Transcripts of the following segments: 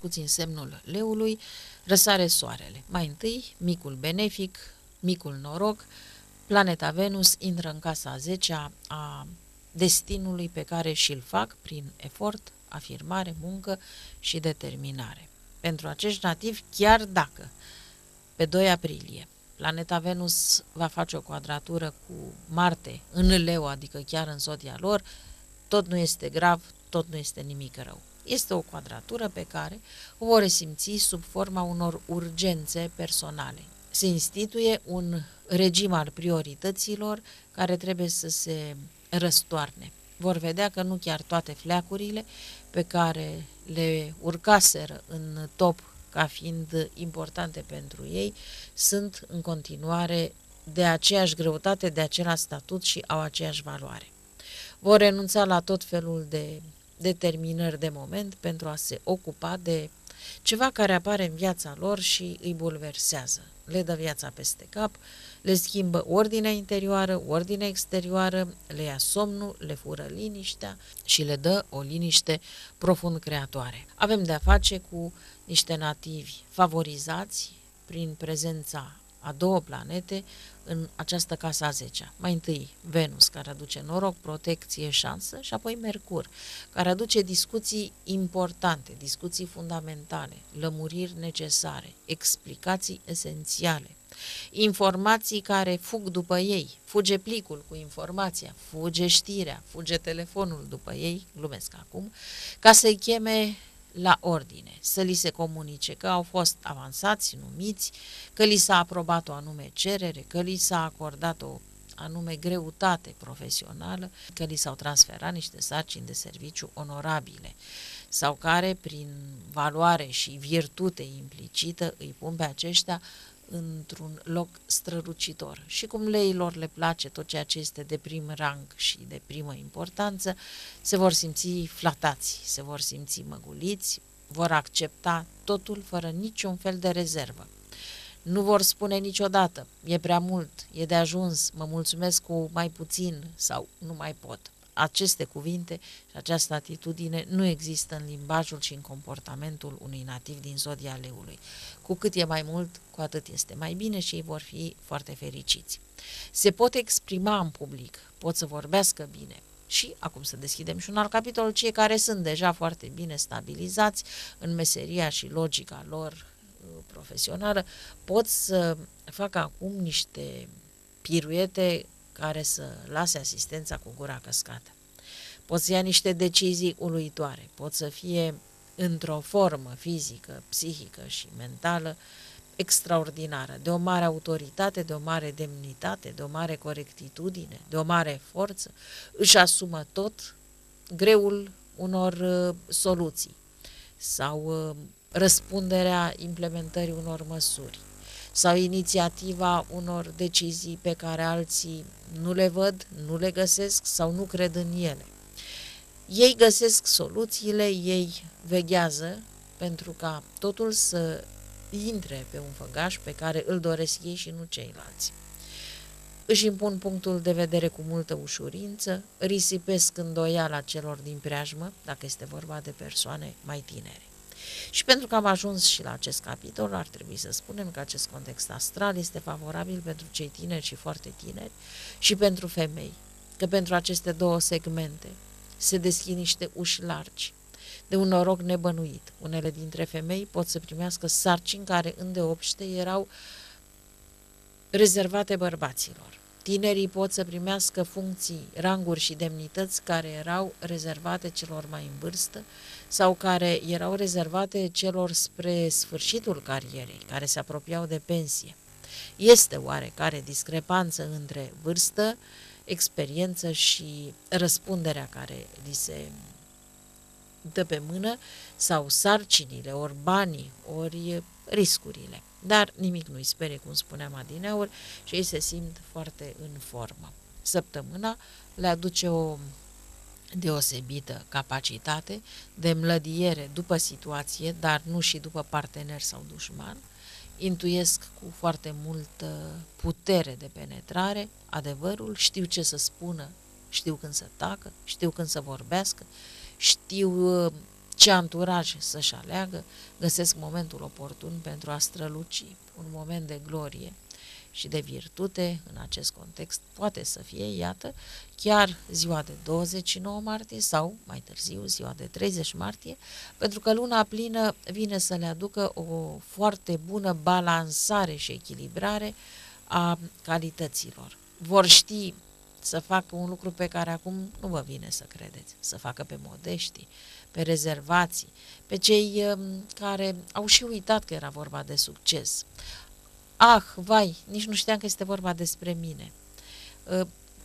discuții în semnul leului, răsare soarele. Mai întâi, micul benefic, micul noroc, planeta Venus intră în casa a 10-a a destinului pe care și-l fac prin efort, afirmare, muncă și determinare. Pentru acești nativi, chiar dacă pe 2 aprilie planeta Venus va face o quadratură cu Marte în leu, adică chiar în zodia lor, tot nu este grav, tot nu este nimic rău. Este o quadratură pe care o vor resimți sub forma unor urgențe personale. Se instituie un regim al priorităților care trebuie să se răstoarne. Vor vedea că nu chiar toate fleacurile pe care le urcaseră în top ca fiind importante pentru ei sunt în continuare de aceeași greutate, de același statut și au aceeași valoare. Vor renunța la tot felul de determinări de moment pentru a se ocupa de ceva care apare în viața lor și îi bulversează. Le dă viața peste cap, le schimbă ordinea interioară, ordinea exterioară, le ia somnul, le fură liniștea și le dă o liniște profund creatoare. Avem de-a face cu niște nativi favorizați prin prezența a 2 planete în această casă a 10-a. Mai întâi Venus, care aduce noroc, protecție, șansă, și apoi Mercur, care aduce discuții importante, discuții fundamentale, lămuriri necesare, explicații esențiale, informații care fug după ei, fuge plicul cu informația, fuge știrea, fuge telefonul după ei, glumesc acum, ca să-i cheme la ordine, să li se comunice că au fost avansați, numiți, că li s-a aprobat o anume cerere, că li s-a acordat o anume greutate profesională, că li s-au transferat niște sarcini de serviciu onorabile sau care, prin valoare și virtute implicită, îi pun pe aceștia într-un loc strălucitor. Și cum leilor le place tot ceea ce este de prim rang și de primă importanță, se vor simți flatați, se vor simți măguliți, vor accepta totul fără niciun fel de rezervă. Nu vor spune niciodată, e prea mult, e de ajuns, mă mulțumesc cu mai puțin sau nu mai pot. Aceste cuvinte și această atitudine nu există în limbajul și în comportamentul unui nativ din zodia leului. Cu cât e mai mult, cu atât este mai bine și ei vor fi foarte fericiți. Se pot exprima în public, pot să vorbească bine. Și acum să deschidem și un alt capitol, cei care sunt deja foarte bine stabilizați în meseria și logica lor profesională, pot să facă acum niște piruete care să lase asistența cu gura căscată. Pot să ia niște decizii uluitoare, pot să fie într-o formă fizică, psihică și mentală extraordinară, de o mare autoritate, de o mare demnitate, de o mare corectitudine, de o mare forță, își asumă tot greul unor soluții sau răspunderea implementării unor măsuri sau inițiativa unor decizii pe care alții nu le văd, nu le găsesc sau nu cred în ele. Ei găsesc soluțiile, ei veghează pentru ca totul să intre pe un făgaș pe care îl doresc ei și nu ceilalți. Își impun punctul de vedere cu multă ușurință, risipesc îndoiala celor din preajmă, dacă este vorba de persoane mai tinere. Și pentru că am ajuns și la acest capitol, ar trebui să spunem că acest context astral este favorabil pentru cei tineri și foarte tineri și pentru femei, că pentru aceste 2 segmente se deschid niște uși largi, de un noroc nebănuit. Unele dintre femei pot să primească sarcini care îndeopște erau rezervate bărbaților. Tinerii pot să primească funcții, ranguri și demnități care erau rezervate celor mai în vârstă sau care erau rezervate celor spre sfârșitul carierei, care se apropiau de pensie. Este oarecare discrepanță între vârstă, experiență și răspunderea care li se dă pe mână sau sarcinile, ori banii, ori riscurile. Dar nimic nu-i sperie, cum spuneam adineauri, și ei se simt foarte în formă. Săptămâna le aduce o deosebită capacitate de mlădiere după situație, dar nu și după partener sau dușman. Intuiesc cu foarte multă putere de penetrare adevărul, știu ce să spună, știu când să tacă, știu când să vorbească, știu ce anturaj să-și aleagă, găsesc momentul oportun pentru a străluci. Un moment de glorie și de virtute în acest context poate să fie, iată, chiar ziua de 29 martie sau, mai târziu, ziua de 30 martie, pentru că luna plină vine să le aducă o foarte bună balansare și echilibrare a calităților. Vor ști să facă un lucru pe care acum nu vă vine să credeți, să facă pe modești, pe rezervații, pe cei care au și uitat că era vorba de succes. Ah, vai, nici nu știam că este vorba despre mine.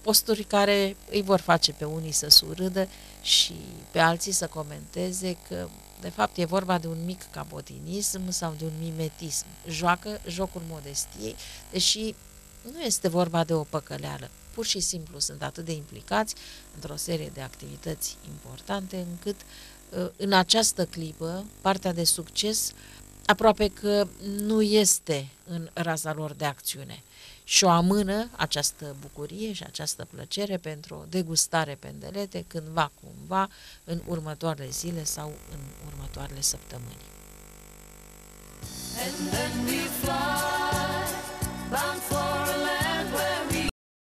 Posturi care îi vor face pe unii să surâdă și pe alții să comenteze că de fapt e vorba de un mic capotinism sau de un mimetism. Joacă jocul modestiei, deși nu este vorba de o păcăleală. Pur și simplu sunt atât de implicați într-o serie de activități importante încât în această clipă partea de succes aproape că nu este în raza lor de acțiune și o amână această bucurie și această plăcere pentru o degustare pendelete cândva cumva în următoarele zile sau în următoarele săptămâni. And then we fly.